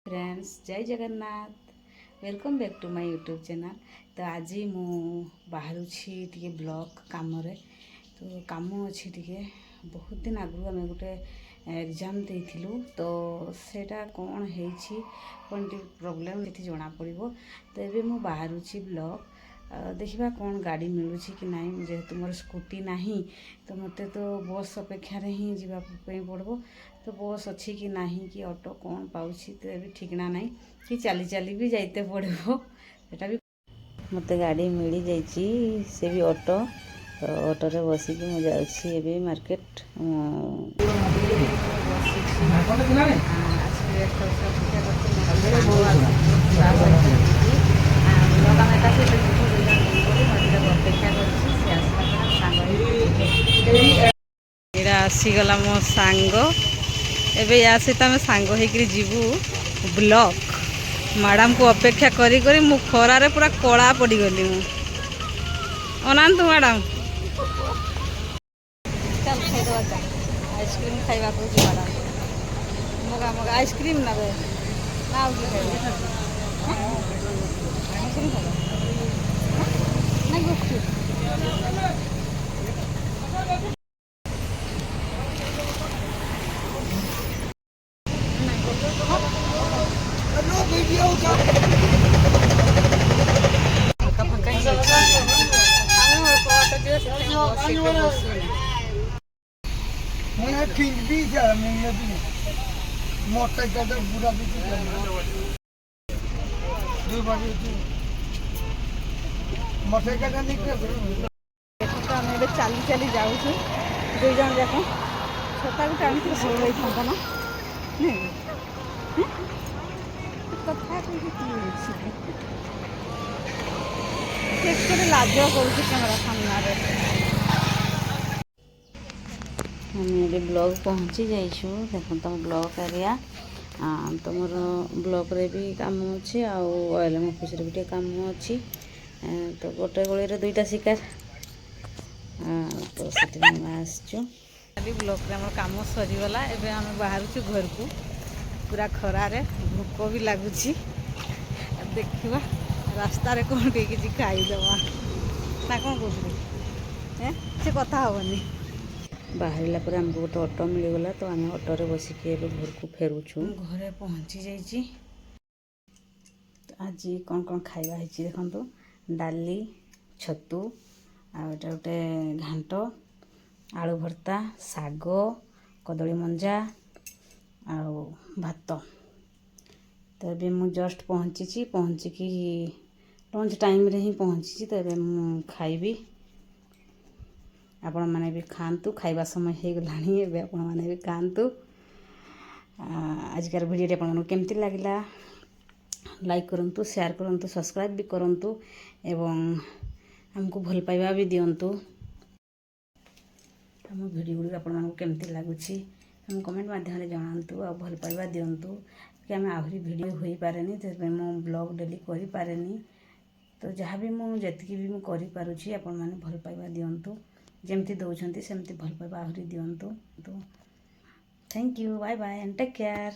Friends जय Jagannath welcome back to my YouTube channel. तो आज मु बाहर टी ब्लॉग कम तो कम अच्छी टी बहुत दिन आगु आम गोटे एग्जाम देलु तो सेटा कौन कौन प्रोब्लेम ये जना पड़ो। तो ये मु बाहर ब्लॉग देखा कौन गाड़ी मिलूँ कि ना जेहेतु मोर स्कूटी ना तो मत तो बस अपेक्षा ही जावाई पड़ो। तो बस अच्छी कि ना कि ऑटो कौन पाँच तो ये ठिकना ना कि चली चली भी जाते पड़ो सेटा भी मत गाड़ी मिल जाइए से भी ऑटो। तो ऑटो रे बसिक मुझे मार्केट आसीगला मो सांग एबे या सहित आम सांग होकर जीवु ब्लॉक। मैडम को अपेक्षा करी करी मु खरारे पूरा कला पड़गली मु अनातु मैडम चल खाईदे आइसक्रीम खाइबा मैडम मगा मगा आइसक्रीम ना चली चली जाऊँ दुई जन जाक छता भी टाणी भल होता ना कथा लाज कर कैमरा सामने हम ब्लॉग पहुँची जाइछु देख तुम ब्लॉक एरिया तो मोर ब्लॉक रे भी काम अच्छे आएलएम ऑफिस रे भी काम अच्छी तो गोटे गोली दुईटा शिकार तो से आसचु ब्लॉक रे आम कम सरीगला एवं आम बाहर घर को पूरा खरारे भोक भी लगुच देखा रास्ता रे कौन किसी खाईदवा ना कौन कौन से कथा हेनी बाहरला पर आमको गोटे ऑटो मिलगला तो आम ऑटो रे बसिक घर को फेरुछु घरे पहुँची जाइए। आज कौन कौन खाइबा है देखो डाली छतु आटा गोटे घांट आलू भर्ता साग कदली मंजा आउ भात। तो ये मु जस्ट पहुँचिकी लंच टाइम रे ही पहुँची तो ये मु खाइबी आपण मैंने भी खातु खाइबा समय हो गला आपण मैंने भी खातु। आजकार वीडियो आपको केमती लगला लाइक करंतु शेयर करंतु सब्सक्राइब भी करंतु एवं हमको भल पाइबा भी दिंतु। आम वीडियो गुड़ी आपको केमती लगुच हम कमेंट माध्यम जनातु आ भल पाइबा दिंतु कि आम आहरी वीडियो हो पारे तो मो ब्लॉग डेली कर पारे। तो जहाँ भी मुझे भी मुझे आपण मैंने भल पाइबा दिंतु जमती दौरान सेमती भल पाइबा आहरी दिंतु। तो thank you bye bye and take care.